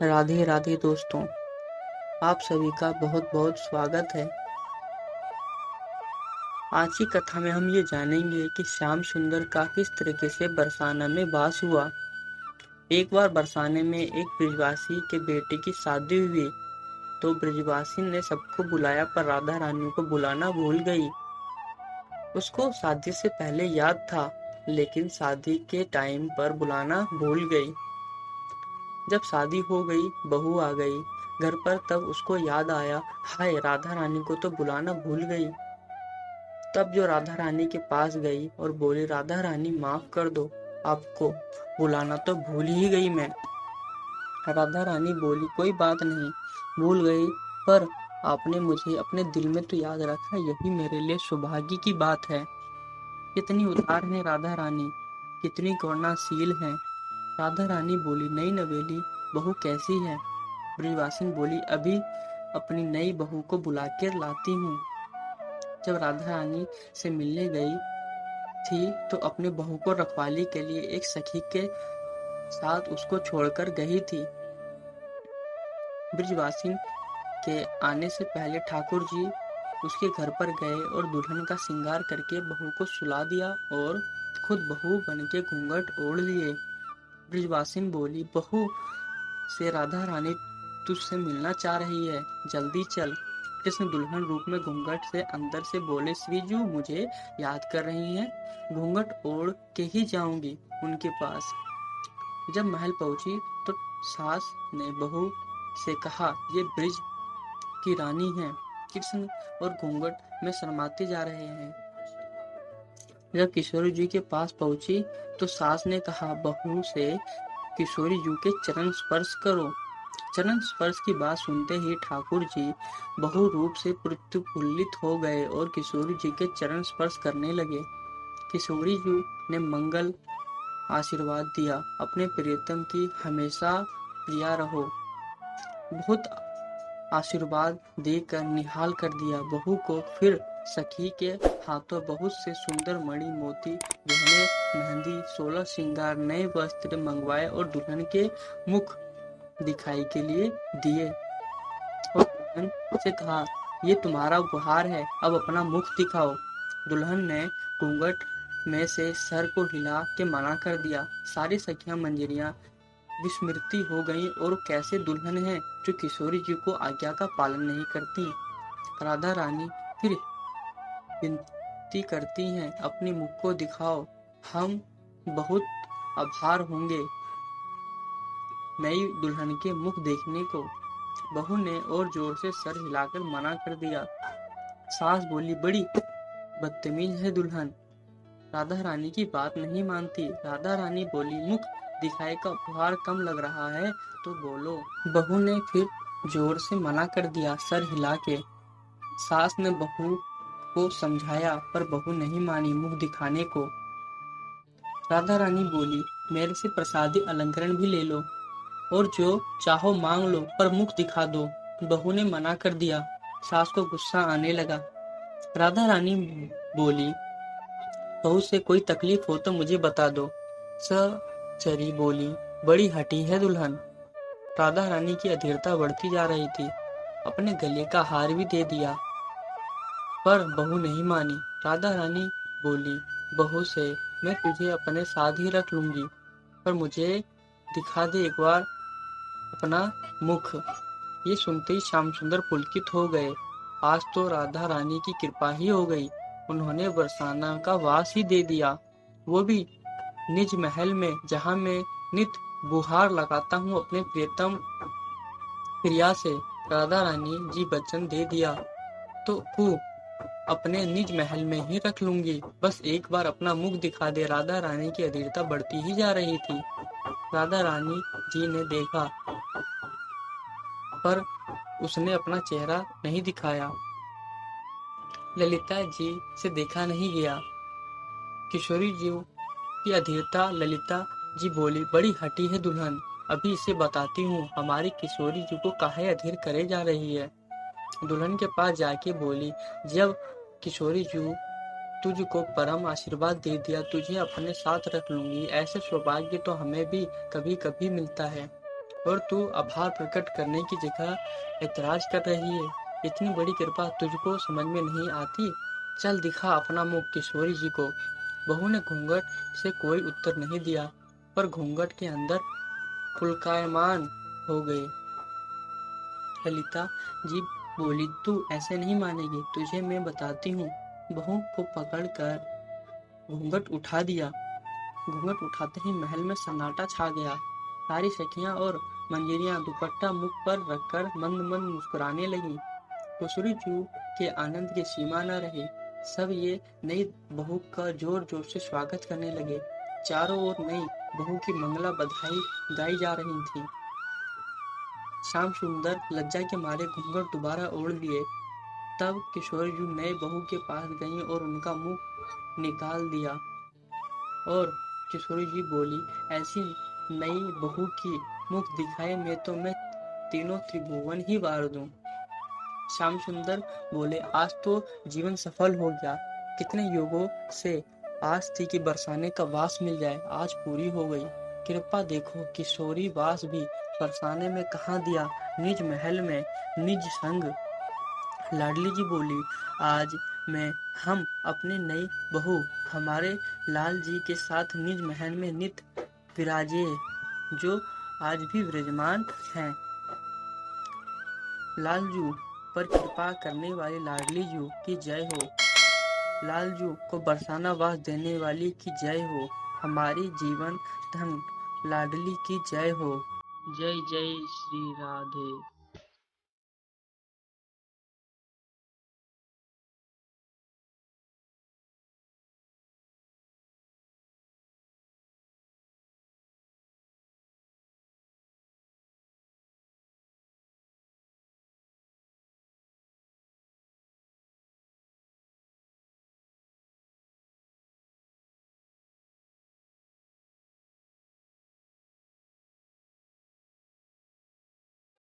राधे राधे दोस्तों, आप सभी का बहुत बहुत स्वागत है। आज की कथा में हम ये जानेंगे कि श्याम सुंदर का किस तरीके से बरसाना में वास हुआ। एक बार बरसाने में एक ब्रिजवासी के बेटे की शादी हुई, तो ब्रिजवासी ने सबको बुलाया पर राधा रानी को बुलाना भूल गई। उसको शादी से पहले याद था, लेकिन शादी के टाइम पर बुलाना भूल गई। जब शादी हो गई, बहू आ गई घर पर, तब उसको याद आया, हाय राधा रानी को तो बुलाना भूल गई। तब जो राधा रानी के पास गई और बोली, राधा रानी माफ कर दो, आपको बुलाना तो भूल ही गई मैं। राधा रानी बोली, कोई बात नहीं, भूल गई, पर आपने मुझे अपने दिल में तो याद रखा, यही मेरे लिए सौभाग्य की बात है। कितनी उदार है राधा रानी, कितनी करुणाशील है। राधा रानी बोली, नई नवेली बहू कैसी है? ब्रिजवासिन बोली, अभी अपनी नई बहू को बुला कर लाती हूँ। जब राधा रानी से मिलने गई थी तो अपने बहू को रखवाली के लिए एक सखी के साथ उसको छोड़कर गई थी। ब्रिजवासिन के आने से पहले ठाकुर जी उसके घर पर गए और दुल्हन का श्रृंगार करके बहू को सुला दिया और खुद बहू बनके घूंघट ओढ़ लिए। ब्रिजवासिन बोली, बहू से राधा रानी तुझसे मिलना चाह रही है, जल्दी चल। कृष्ण दुल्हन रूप में घूंघट से अंदर से बोले, श्रीजू मुझे याद कर रही हैं, घूंघट ओढ़ के ही जाऊंगी उनके पास। जब महल पहुंची तो सास ने बहू से कहा, ये ब्रिज की रानी है। कृष्ण और घूंघट में शर्माते जा रहे हैं। जब किशोरी जी के पास पहुंची तो सास ने कहा, बहू से किशोरी जी के चरण स्पर्श करो। चरण स्पर्श की बात सुनते ही ठाकुर जी बहु रूप से प्रफुल्लित हो गए और किशोरी जी के चरण स्पर्श करने लगे। किशोरी जी ने मंगल आशीर्वाद दिया, अपने प्रियतम की हमेशा प्रिया रहो। बहुत आशीर्वाद देकर निहाल कर दिया बहू को। फिर सखी के हाथों बहुत से सुंदर मणि मोती गहने मेहंदी 16 श्रृंगार नए वस्त्र मंगवाए और दुल्हन के मुख दिखाई के लिए दिए और दुल्हन से कहा, ये तुम्हारा उपहार है, अब अपना मुख दिखाओ। दुल्हन ने घूंघट में से सर को हिला के मना कर दिया। सारी सखियां मंजरियां विस्मृति हो गईं और कैसे दुल्हन है जो किशोरी जी को आज्ञा का पालन नहीं करती। राधा रानी फिर विनती करती हैं, अपने मुख को दिखाओ, हम बहुत आभार होंगे नई दुल्हन के मुख देखने को। बहू ने और जोर से सर हिलाकर मना कर दिया। सास बोली, बड़ी बदतमीज है दुल्हन, राधा रानी की बात नहीं मानती। राधा रानी बोली, मुख दिखाई का उपहार कम लग रहा है तो बोलो। बहू ने फिर जोर से मना कर दिया, सर हिला के। सास ने बहू को समझाया पर बहू नहीं मानी मुख दिखाने को। राधा रानी बोली, मेरे से प्रसादी अलंकरण भी ले लो और जो चाहो मांग लो, पर मुख दिखा दो। बहू ने मना कर दिया। सास को गुस्सा आने लगा। राधा रानी बोली, बहू से कोई तकलीफ हो तो मुझे बता दो। सचरी बोली, बड़ी हठी है दुल्हन। राधा रानी की अधीरता बढ़ती जा रही थी। अपने गले का हार भी दे दिया पर बहू नहीं मानी। राधा रानी बोली, बहू से मैं तुझे अपने साथ ही रख लूंगी, पर मुझे दिखा दे एक बार अपना मुख। ये सुनते ही श्याम सुंदर पुलकित हो गए। आज तो राधा रानी की कृपा ही हो गई, उन्होंने बरसाना का वास ही दे दिया, वो भी निज महल में, जहां मैं नित गुहार लगाता हूँ अपने प्रियतम प्रिया से। राधा रानी जी वचन दे दिया तो अपने निज महल में ही रख लूंगी, बस एक बार अपना मुख दिखा दे। राधा रानी की अधीरता बढ़ती ही जा रही थी। राधा रानी जी ने देखा पर उसने अपना चेहरा नहीं दिखाया। ललिता जी से देखा नहीं गया। किशोरी जी की अधीरता। ललिता जी बोली, बड़ी हठी है दुल्हन, अभी इसे बताती हूँ हमारी किशोरी जी को काहे अधीर करे जा रही है। दुल्हन के पास जाके बोली, जब किशोरी जी तुझको परम आशीर्वाद दे दिया, तुझे अपने साथ रख लूंगी। ऐसे सौभाग्य तो हमें भी कभी कभी मिलता है, और तू आभार प्रकट करने की जगह ऐतराज कर रही है। इतनी बड़ी कृपा तुझको समझ में नहीं आती? चल दिखा अपना मुख किशोरी जी को। बहू ने घूंघट से कोई उत्तर नहीं दिया, पर घूंघट के अंदर पुलकायमान हो गए। ललिता जी बोली, तू ऐसे नहीं मानेगी, तुझे मैं बताती हूँ। बहू को पकड़कर घूंघट उठा दिया। घूंघट उठाते ही महल में सन्नाटा छा गया। सारी सखियां और मंजरियां दुपट्टा मुख पर रखकर मंद मंद मुस्कुराने लगी। खुसरू जू के आनंद की सीमा न रही। सब ये नई बहू का जोर जोर से स्वागत करने लगे। चारों ओर नई बहू की मंगला बधाई गाई जा रही थी। श्याम सुंदर लज्जा के मारे घूंघट दोबारा ओढ़ लिए। तब किशोरी जू नए बहू के पास गई और उनका मुंह निकाल दिया, और किशोरी जी बोली, ऐसी नई बहू की मुख दिखाए में तो मैं तीनों त्रिभुवन ही वार दूं। श्याम सुंदर बोले, आज तो जीवन सफल हो गया। कितने युगों से आस थी कि बरसाने का वास मिल जाए, आज पूरी हो गई। कृपा देखो, किशोरी वास भी बरसाने में कहाँ दिया, निज महल में, निज संग। लाडली जी बोली, आज मैं हम अपने नई बहू हमारे लाल जी के साथ निज महल में नित विराजे, जो आज भी विराजमान हैं। लालजू पर कृपा करने वाली लाडली जू की जय हो। लालजू को बरसाना वास देने वाली की जय हो। हमारी जीवन धन लाडली की जय हो। जय जय श्री राधे।